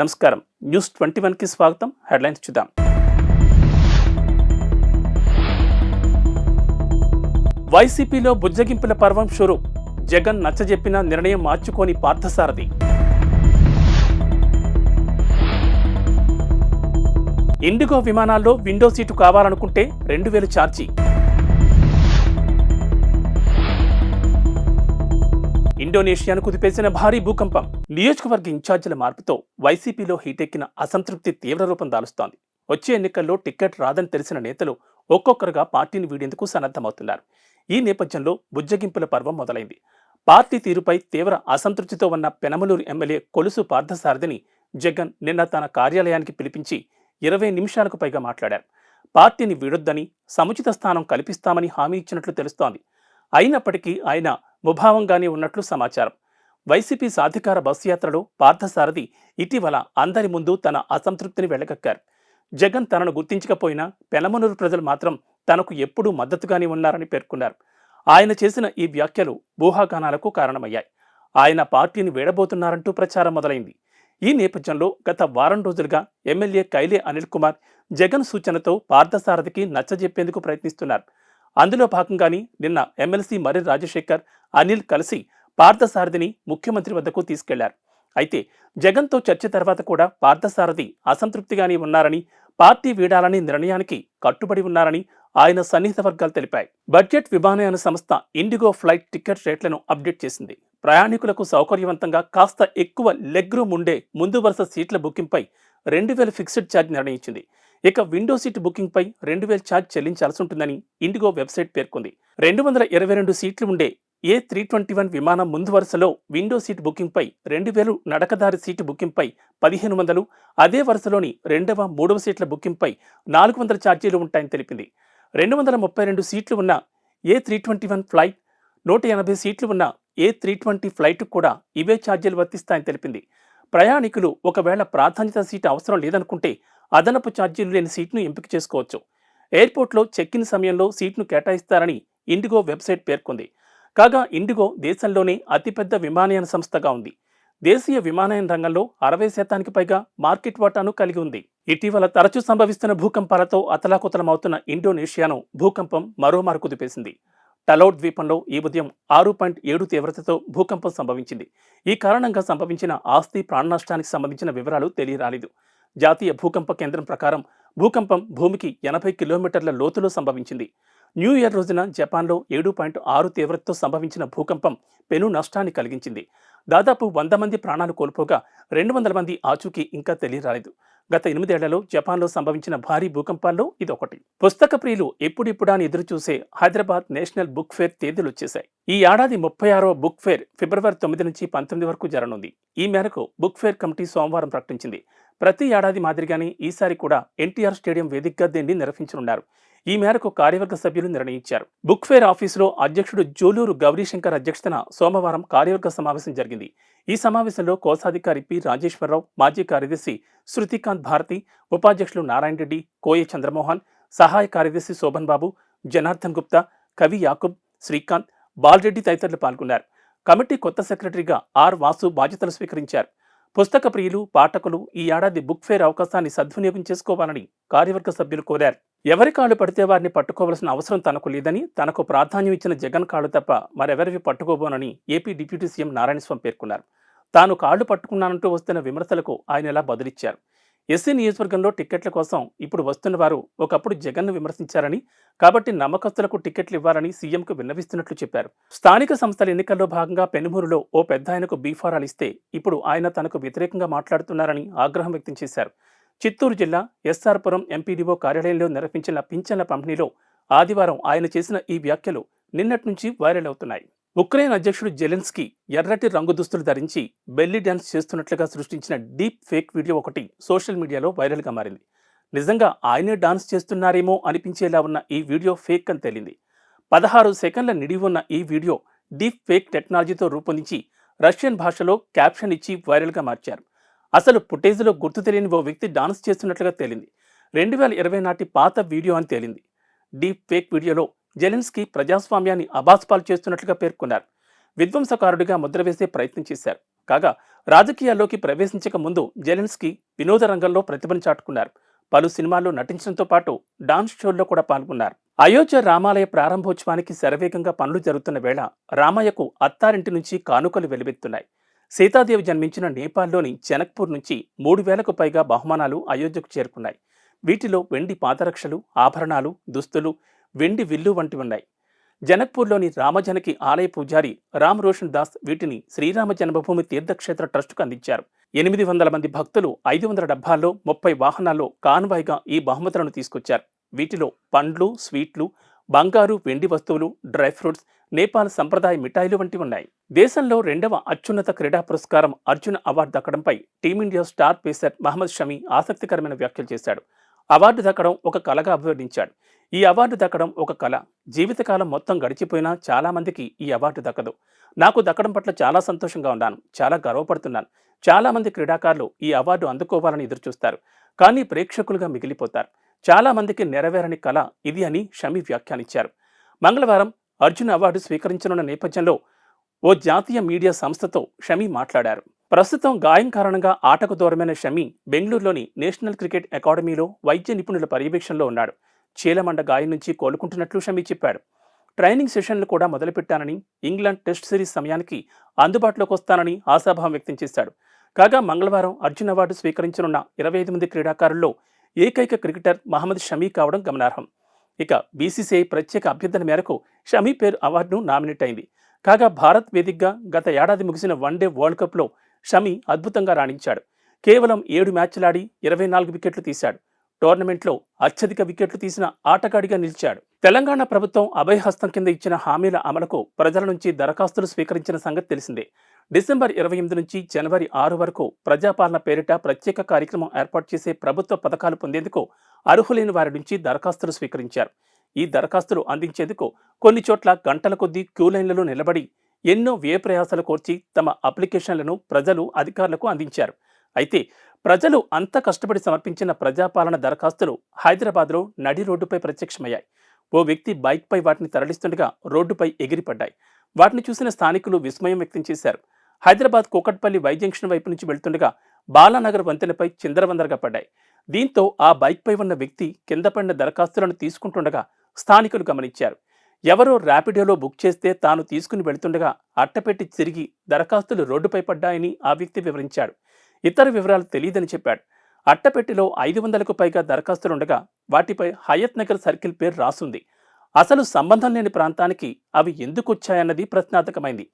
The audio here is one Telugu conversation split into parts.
నమస్కారం. న్యూస్ 21కి స్వాగతం. హెడ్లైన్స్ చూద్దాం. వైసీపీలో బుజ్జగింపుల పర్వం షురు. జగన్ నచ్చజెప్పిన నిర్ణయం మార్చుకోని పార్థసారథి. ఇండిగో విమానాల్లో విండో సీటు కావాలనుకుంటే 2000 ఛార్జీ. ఇండోనేషియాను కుదిపేసిన భారీ భూకంపం. నియోజకవర్గ ఇన్ఛార్జీల మార్పుతో వైసీపీలో హీటెక్కిన అసంతృప్తి తీవ్ర రూపం దాలుస్తోంది. వచ్చే ఎన్నికల్లో టికెట్ రాదని తెలిసిన నేతలు ఒక్కొక్కరుగా పార్టీని వీడేందుకు సన్నద్ధమవుతున్నారు. ఈ నేపథ్యంలో బుజ్జగింపుల పర్వం మొదలైంది. పార్టీ తీరుపై తీవ్ర అసంతృప్తితో ఉన్న పెనమలూరు ఎమ్మెల్యే కొలుసు పార్థసారథిని జగన్ నిన్న తన కార్యాలయానికి పిలిపించి 20 నిమిషాలకు పైగా మాట్లాడారు. పార్టీని వీడొద్దని, సముచిత స్థానం కల్పిస్తామని హామీ ఇచ్చినట్లు తెలుస్తోంది. అయినప్పటికీ ఆయన ముభావంగానే ఉన్నట్లు సమాచారం. వైసీపీ సాధికార బస్సు యాత్రలో పార్థసారథి ఇటీవల అందరి ముందు తన అసంతృప్తిని వెళ్లగక్కారు. జగన్ తనను గుర్తించకపోయినా పెనమనూరు ప్రజలు మాత్రం తనకు ఎప్పుడూ మద్దతుగానే ఉన్నారని పేర్కొన్నారు. ఆయన చేసిన ఈ వ్యాఖ్యలు ఊహాగానాలకు కారణమయ్యాయి. ఆయన పార్టీని వీడబోతున్నారంటూ ప్రచారం మొదలైంది. ఈ నేపథ్యంలో గత వారం రోజులుగా ఎమ్మెల్యే కైలే అనిల్ కుమార్ జగన్ సూచనతో పార్థసారథికి నచ్చజెప్పేందుకు ప్రయత్నిస్తున్నారు. అందులో భాగంగానే నిన్న ఎమ్మెల్సీ మర్రి రాజశేఖర్, అనిల్ కలిసి పార్థసారథిని ముఖ్యమంత్రి వద్దకు తీసుకెళ్లారు. అయితే జగన్తో చర్చ తర్వాత కూడా పార్థసారథి అసంతృప్తిగానే ఉన్నారని, పార్టీ వీడాలని నిర్ణయానికి కట్టుబడి ఉన్నారని ఆయన సన్నిహిత వర్గాలు తెలిపాయి. బడ్జెట్ విమానయాన సంస్థ ఇండిగో ఫ్లైట్ టికెట్ రేట్లను అప్డేట్ చేసింది. ప్రయాణికులకు సౌకర్యవంతంగా కాస్త ఎక్కువ లెగ్ రూమ్ ఉండే ముందు వరుస సీట్ల బుకింగ్పై 2000 ఫిక్స్డ్ ఛార్జ్ నిర్ణయించింది. ఇక విండో సీట్ బుకింగ్ పై 2000 ఛార్జ్ చెల్లించాల్సి ఉంటుందని ఇండిగో వెబ్సైట్ పేర్కొంది. 222 సీట్లు ఉండే A321 విమానం ముందు వరుసలో విండో సీట్ బుకింగ్ పై 2000, నడకదారి సీటు బుకింగ్ పై 1500, అదే వరుసలోని 2వ, 3వ సీట్ల బుకింగ్ పై 400 ఛార్జీలు ఉంటాయని తెలిపింది. 232 సీట్లు ఉన్న A321 ఫ్లైట్, 180 సీట్లు ఉన్న A320 ఫ్లైట్ కూడా ఇవే ఛార్జీలు వర్తిస్తాయని తెలిపింది. ప్రయాణికులు ఒకవేళ ప్రాధాన్యత సీటు అవసరం లేదనుకుంటే అదనపు ఛార్జీలు లేని సీట్ను ఎంపిక చేసుకోవచ్చు. ఎయిర్పోర్ట్లో చెక్ ఇన్ సమయంలో సీట్ను కేటాయిస్తారని ఇండిగో వెబ్సైట్ పేర్కొంది. కాగా ఇండిగో దేశంలోనే అతిపెద్ద విమానయాన సంస్థగా ఉంది. దేశీయ విమానయాన రంగంలో 60% పైగా మార్కెట్ వాటాను కలిగి ఉంది. ఇటీవల తరచూ సంభవిస్తున్న భూకంపాలతో అతలాకుతలమవుతున్న ఇండోనేషియాను భూకంపం మరోమారు కుదిపేసింది. టలౌట్ ద్వీపంలో ఈ ఉదయం 6.7 తీవ్రతతో భూకంపం సంభవించింది. ఈ కారణంగా సంభవించిన ఆస్తి ప్రాణ నష్టానికి సంబంధించిన వివరాలు తెలియరాలేదు. జాతీయ భూకంప కేంద్రం ప్రకారం భూకంపం భూమికి 80 కిలోమీటర్ల లోతులో సంభవించింది. న్యూ ఇయర్ రోజున జపాన్లో 7.6 తీవ్రతతో సంభవించిన భూకంపం పెను నష్టాన్ని కలిగించింది. దాదాపు 100 మంది ప్రాణాలు కోల్పోగా 200 మంది ఆచూకీ ఇంకా తెలియరాలేదు. గత 8 ఏళ్లలో జపాన్లో సంభవించిన భారీ భూకంపాల్లో ఇదొకటి. పుస్తక ప్రియులు ఎప్పుడిప్పుడా అని ఎదురుచూసే హైదరాబాద్ నేషనల్ బుక్ ఫేర్ తేదీలు వచ్చేశాయి. ఈ ఏడాది 36వ బుక్ ఫేర్ ఫిబ్రవరి 9 నుంచి 19 వరకు జరగనుంది. ఈ మేరకు బుక్ ఫేర్ కమిటీ సోమవారం ప్రకటించింది. ప్రతి ఏడాది మాదిరిగానే ఈసారి కూడా ఎన్టీఆర్ స్టేడియం వేదికగా దీన్ని నిర్వహించనున్నారు. ఈ మేరకు కార్యవర్గ సభ్యులు నిర్ణయించారు. బుక్ ఫేర్ ఆఫీసులో అధ్యక్షుడు జూలూరు గౌరీశంకర్ అధ్యక్షతన సోమవారం కార్యవర్గ సమావేశం జరిగింది. ఈ సమావేశంలో కోశాధికారి పి రాజేశ్వరరావు, మాజీ కార్యదర్శి శృతికాంత్ భారతి, ఉపాధ్యక్షులు నారాయణ రెడ్డి, కోయ చంద్రమోహన్, సహాయ కార్యదర్శి శోభన్ బాబు, జనార్దన్ గుప్తా, కవి యాకూబ్, శ్రీకాంత్, బాలరెడ్డి తదితరులు పాల్గొన్నారు. కమిటీ కొత్త సెక్రటరీగా ఆర్ వాసు బాధ్యతలు స్వీకరించారు. పుస్తక ప్రియులు, పాఠకులు ఈ ఏడాది బుక్ ఫేర్ అవకాశాన్ని సద్వినియోగం చేసుకోవాలని కార్యవర్గ సభ్యులు కోరారు. ఎవరి కాళ్ళు పడితే వారిని పట్టుకోవాల్సిన అవసరం తనకు లేదని, తనకు ప్రాధాన్యం ఇచ్చిన జగన్ కాళ్ళు తప్ప మరెవరివి పట్టుకోబోనని ఏపీ డిప్యూటీ సీఎం నారాయణస్వామి పేర్కొన్నారు. తాను కాళ్ళు పట్టుకున్నానంటూ వస్తున్న విమర్శలకు ఆయన ఇలా బదులిచ్చారు. ఎస్సీ నియోజకవర్గంలో టిక్కెట్ల కోసం ఇప్పుడు వస్తున్న వారు ఒకప్పుడు జగన్ను విమర్శించారని, కాబట్టి నమ్మకస్తులకు టిక్కెట్లు ఇవ్వాలని సీఎంకు విన్నవిస్తున్నట్లు చెప్పారు. స్థానిక సంస్థల ఎన్నికల్లో భాగంగా పెనుమూరులో ఓ పెద్దాయనకు బీఫారాలు ఇస్తే ఇప్పుడు ఆయన తనకు వ్యతిరేకంగా మాట్లాడుతున్నారని ఆగ్రహం వ్యక్తం చేశారు. చిత్తూరు జిల్లా ఎస్ఆర్పురం ఎంపీడీఓ కార్యాలయంలో నిర్వహించిన పింఛన్ల పంపిణీలో ఆదివారం ఆయన చేసిన ఈ వ్యాఖ్యలు నిన్నటి నుంచి వైరల్ అవుతున్నాయి. ఉక్రెయిన్ అధ్యక్షుడు జెలెన్స్కీ ఎర్రటి రంగు దుస్తులు ధరించి బెల్లీ డ్యాన్స్ చేస్తున్నట్లుగా సృష్టించిన డీప్ ఫేక్ వీడియో ఒకటి సోషల్ మీడియాలో వైరల్గా మారింది. నిజంగా ఆయనే డాన్స్ చేస్తున్నారేమో అనిపించేలా ఉన్న ఈ వీడియో ఫేక్ అని తేలింది. 16 సెకండ్ల నిడివి ఉన్న ఈ వీడియో డీప్ ఫేక్ టెక్నాలజీతో రూపొందించి రష్యన్ భాషలో క్యాప్షన్ ఇచ్చి వైరల్గా మార్చారు. అసలు ఫుటేజ్లో గుర్తు తెలియని ఓ వ్యక్తి డాన్స్ చేస్తున్నట్లుగా తేలింది. 2020 నాటి పాత వీడియో అని తేలింది. డీప్ ఫేక్ వీడియోలో జెలెన్స్కీ ప్రజాస్వామ్యాన్ని అబాస్పాలు చేస్తున్నట్లుగా పేర్కొన్నారు. విధ్వంసకారుడిగా ముద్ర వేసే ప్రయత్నం చేశారు. కాగా రాజకీయాల్లోకి ప్రవేశించక ముందు జెలెన్స్కీ వినోద రంగంలో ప్రతిభను చాటుకున్నారు. పలు సినిమాల్లో నటించడంతో పాటు డాన్స్ షోల్లో కూడా పాల్గొన్నారు. అయోధ్య రామాలయ ప్రారంభోత్సవానికి శరవేగంగా పనులు జరుగుతున్న వేళ రామయ్యకు అత్తారింటి నుంచి కానుకలు వెలువెత్తున్నాయి. సీతాదేవి జన్మించిన నేపాల్లోని జనక్పూర్ నుంచి 3,000కు పైగా బహుమానాలు అయోధ్యకు చేరుకున్నాయి. వీటిలో వెండి పాదరక్షలు, ఆభరణాలు, దుస్తులు, వెండి విల్లు వంటివి ఉన్నాయి. జనక్పూర్లోని రామజనకి ఆలయ పూజారి రామ్ రోషన్ దాస్ వీటిని శ్రీరామ జన్మభూమి తీర్థక్షేత్ర ట్రస్టుకు అందించారు. 800 మంది భక్తులు 500 డబ్బాల్లో 30 వాహనాల్లో కాన్వాయ్గా ఈ బహుమతులను తీసుకొచ్చారు. వీటిలో పండ్లు, స్వీట్లు, బంగారు, వెండి వస్తువులు, డ్రై ఫ్రూట్స్, నేపాల్ సంప్రదాయ మిఠాయిలు వంటివి ఉన్నాయి. దేశంలో 2వ అత్యున్నత క్రీడా పురస్కారం అర్జున అవార్డు దక్కడంపై team India star pacer Mohammed Shami ఆసక్తికరమైన వ్యాఖ్యలు చేశాడు. అవార్డు దక్కడం ఒక కలగా అభివర్ణించాడు. ఈ అవార్డు దక్కడం ఒక కళ. జీవితకాలం మొత్తం గడిచిపోయినా చాలా మందికి ఈ అవార్డు దక్కదు. నాకు దక్కడం పట్ల చాలా సంతోషంగా ఉన్నాను, చాలా గర్వపడుతున్నాను. చాలా మంది క్రీడాకారులు ఈ అవార్డు అందుకోవాలని ఎదురుచూస్తారు, కానీ ప్రేక్షకులుగా మిగిలిపోతారు. చాలా మందికి నెరవేరని కళ ఇది అని షమి వ్యాఖ్యానించారు. మంగళవారం అర్జున్ అవార్డు స్వీకరించనున్న నేపథ్యంలో ఓ జాతీయ మీడియా సంస్థతో షమి మాట్లాడారు. ప్రస్తుతం గాయం కారణంగా ఆటకు దూరమైన షమి బెంగళూరులోని నేషనల్ క్రికెట్ అకాడమీలో వైద్య నిపుణుల పర్యవేక్షణలో ఉన్నాడు. చీలమండ గాయం నుంచి కోలుకుంటున్నట్లు షమి చెప్పాడు. ట్రైనింగ్ సెషన్లు కూడా మొదలుపెట్టానని, ఇంగ్లాండ్ టెస్ట్ సిరీస్ సమయానికి అందుబాటులోకి వస్తానని ఆశాభావం వ్యక్తం చేశాడు. కాగా మంగళవారం అర్జున్ అవార్డు స్వీకరించనున్న 25 మంది క్రీడాకారుల్లో ఏకైక క్రికెటర్ మహమ్మద్ షమి కావడం గమనార్హం. ఇక బీసీసీఐ ప్రత్యేక అభ్యర్థన మేరకు షమి పేరు అవార్డును నామినేట్ అయింది. కాగా భారత్ వేదికగా గత ఏడాది ముగిసిన వన్డే వరల్డ్ కప్లో షమి అద్భుతంగా రాణించాడు. కేవలం 7 మ్యాచ్లాడి 24 వికెట్లు తీశాడు. టోర్నమెంట్లో అత్యధిక వికెట్లు తీసిన ఆటగాడిగా నిలిచాడు. తెలంగాణ ప్రభుత్వం అభయహస్తం కింద ఇచ్చిన హామీల అమలుకు ప్రజల నుంచి దరఖాస్తులు స్వీకరించిన సంగతి తెలిసిందే. డిసెంబర్ 28 నుంచి జనవరి 6 వరకు ప్రజాపాలన పేరిట ప్రత్యేక కార్యక్రమం ఏర్పాటు చేసే ప్రభుత్వ పథకాలు పొందేందుకు అర్హులైన వారి నుంచి దరఖాస్తులు స్వీకరించారు. ఈ దరఖాస్తులు అందించేందుకు కొన్ని చోట్ల గంటల కొద్దీ క్యూలైన్లలో నిలబడి ఎన్నో వ్యయ ప్రయాసాలు కోర్చి తమ అప్లికేషన్లను ప్రజలు అధికారులకు అందించారు. అయితే ప్రజలు అంత కష్టపడి సమర్పించిన ప్రజాపాలన దరఖాస్తులు హైదరాబాద్లో నడి రోడ్డుపై ప్రత్యక్షమయ్యాయి. ఓ వ్యక్తి బైక్పై వాటిని తరలిస్తుండగా రోడ్డుపై ఎగిరిపడ్డాయి. వాటిని చూసిన స్థానికులు విస్మయం వ్యక్తం చేశారు. హైదరాబాద్ కూకట్పల్లి వై జంక్షన్ వైపు నుంచి వెళ్తుండగా బాలానగర్ వంతెనపై చిందరవందరగా పడ్డాయి. దీంతో ఆ బైక్పై ఉన్న వ్యక్తి కింద పడిన దరఖాస్తులను తీసుకుంటుండగా స్థానికులు గమనించారు. ఎవరో ర్యాపిడోలో బుక్ చేస్తే తాను తీసుకుని వెళుతుండగా అట్టపెట్టి తిరిగి దరఖాస్తులు రోడ్డుపై పడ్డాయని ఆ వ్యక్తి వివరించాడు. ఇతర వివరాలు తెలియదని చెప్పాడు. అట్టపెట్టిలో 500కు పైగా దరఖాస్తులుండగా వాటిపై హయత్ నగర్ సర్కిల్ పేరు రాసుంది. అసలు సంబంధం లేని ప్రాంతానికి అవి ఎందుకొచ్చాయన్నది ప్రశ్నార్థకమైంది.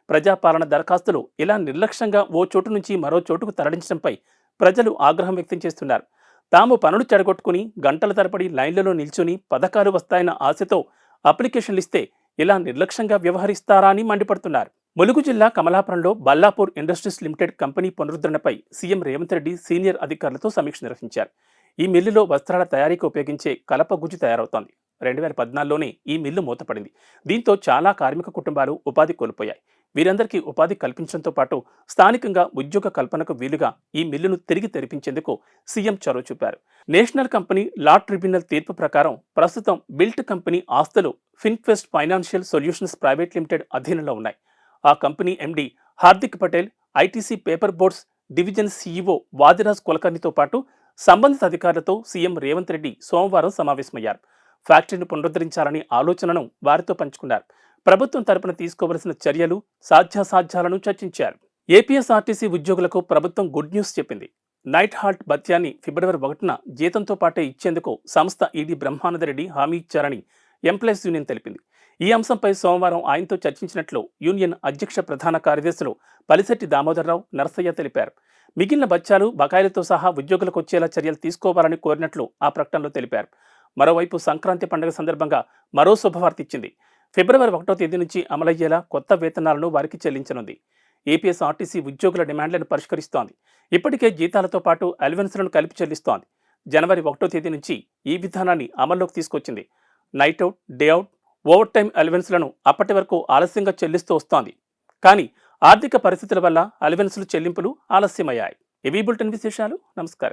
ప్రజాపాలన దరఖాస్తులు ఇలా నిర్లక్ష్యంగా ఓ చోటు నుంచి మరో చోటుకు తరలించడంపై ప్రజలు ఆగ్రహం వ్యక్తం చేస్తున్నారు. తాము పనులు చెడగొట్టుకుని గంటల తరబడి లైన్లలో నిల్చుని పథకాలు వస్తాయన్న ఆశతో అప్లికేషన్లు ఇస్తే ఇలా నిర్లక్ష్యంగా వ్యవహరిస్తారా అని మండిపడుతున్నారు. ములుగు జిల్లా కమలాపురంలో బల్లాపూర్ ఇండస్ట్రీస్ లిమిటెడ్ కంపెనీ పునరుద్ధరణపై సీఎం రేవంత్ రెడ్డి సీనియర్ అధికారులతో సమీక్ష నిర్వహించారు. ఈ మిల్లులో వస్త్రాల తయారీకి ఉపయోగించే కలప గుజ్జు తయారవుతోంది. 2014లోనే ఈ మిల్లు మూతపడింది. దీంతో చాలా కార్మిక కుటుంబాలు ఉపాధి కోల్పోయాయి. వీరందరికీ ఉపాధి కల్పించడంతో పాటు స్థానికంగా ఉద్యోగ కల్పనకు వీలుగా ఈ మిల్లును తిరిగి తెరిపించేందుకు సీఎం చొరవ చూపారు. నేషనల్ కంపెనీ లా ట్రిబ్యునల్ తీర్పు ప్రకారం ప్రస్తుతం బిల్ట్ కంపెనీ ఆస్తులు Finquest financial solutions private limited అధీనంలో ఉన్నాయి. ఆ company MD Hardik Patel, ITC paper boards division CEO Vadiraj కులకర్ణితో పాటు సంబంధిత అధికారులతో సీఎం రేవంత్ రెడ్డి సోమవారం సమావేశమయ్యారు. ఫ్యాక్టరీని పునరుద్ధరించాలనే ఆలోచనను వారితో పంచుకున్నారు. ప్రభుత్వం తరపున తీసుకోవలసిన చర్యలు, సాధ్యాసాధ్యాలను చర్చించారు. ఏపీఎస్ఆర్టీసీ ఉద్యోగులకు ప్రభుత్వం గుడ్ న్యూస్ చెప్పింది. నైట్ హాల్ట్ భత్యాన్ని ఫిబ్రవరి 1న జీతంతో పాటే ఇచ్చేందుకు సంస్థ ఈడీ బ్రహ్మానందరెడ్డి హామీ ఇచ్చారని ఎంప్లాయీస్ యూనియన్ తెలిపింది. ఈ అంశంపై సోమవారం ఆయనతో చర్చించినట్లు యూనియన్ అధ్యక్ష ప్రధాన కార్యదర్శులు పలిశెట్టి దామోదర్రావు, నరసయ్య తెలిపారు. మిగిలిన బత్యాలు, బకాయిలతో సహా ఉద్యోగులకు వచ్చేలా చర్యలు తీసుకోవాలని కోరినట్లు ఆ ప్రకటనలో తెలిపారు. మరోవైపు సంక్రాంతి పండుగ సందర్భంగా మరో శుభవార్త ఇచ్చింది. ఫిబ్రవరి 1వ తేదీ నుంచి అమలయ్యేలా కొత్త వేతనాలను వారికి చెల్లించనుంది. ఏపీఎస్ఆర్టీసీ ఉద్యోగుల డిమాండ్లను పరిష్కరిస్తోంది. ఇప్పటికే జీతాలతో పాటు అలవెన్స్లను కలిపి చెల్లిస్తోంది. జనవరి 1వ తేదీ నుంచి ఈ విధానాన్ని అమల్లోకి తీసుకొచ్చింది. Night out, day out, overtime అలవెన్స్లను అప్పటి వరకు ఆలస్యంగా చెల్లిస్తూ వస్తోంది. కానీ ఆర్థిక పరిస్థితుల వల్ల అలవెన్స్లు చెల్లింపులు ఆలస్యమయ్యాయి. ఇవి బులెటిన్ విశేషాలు. నమస్కారం.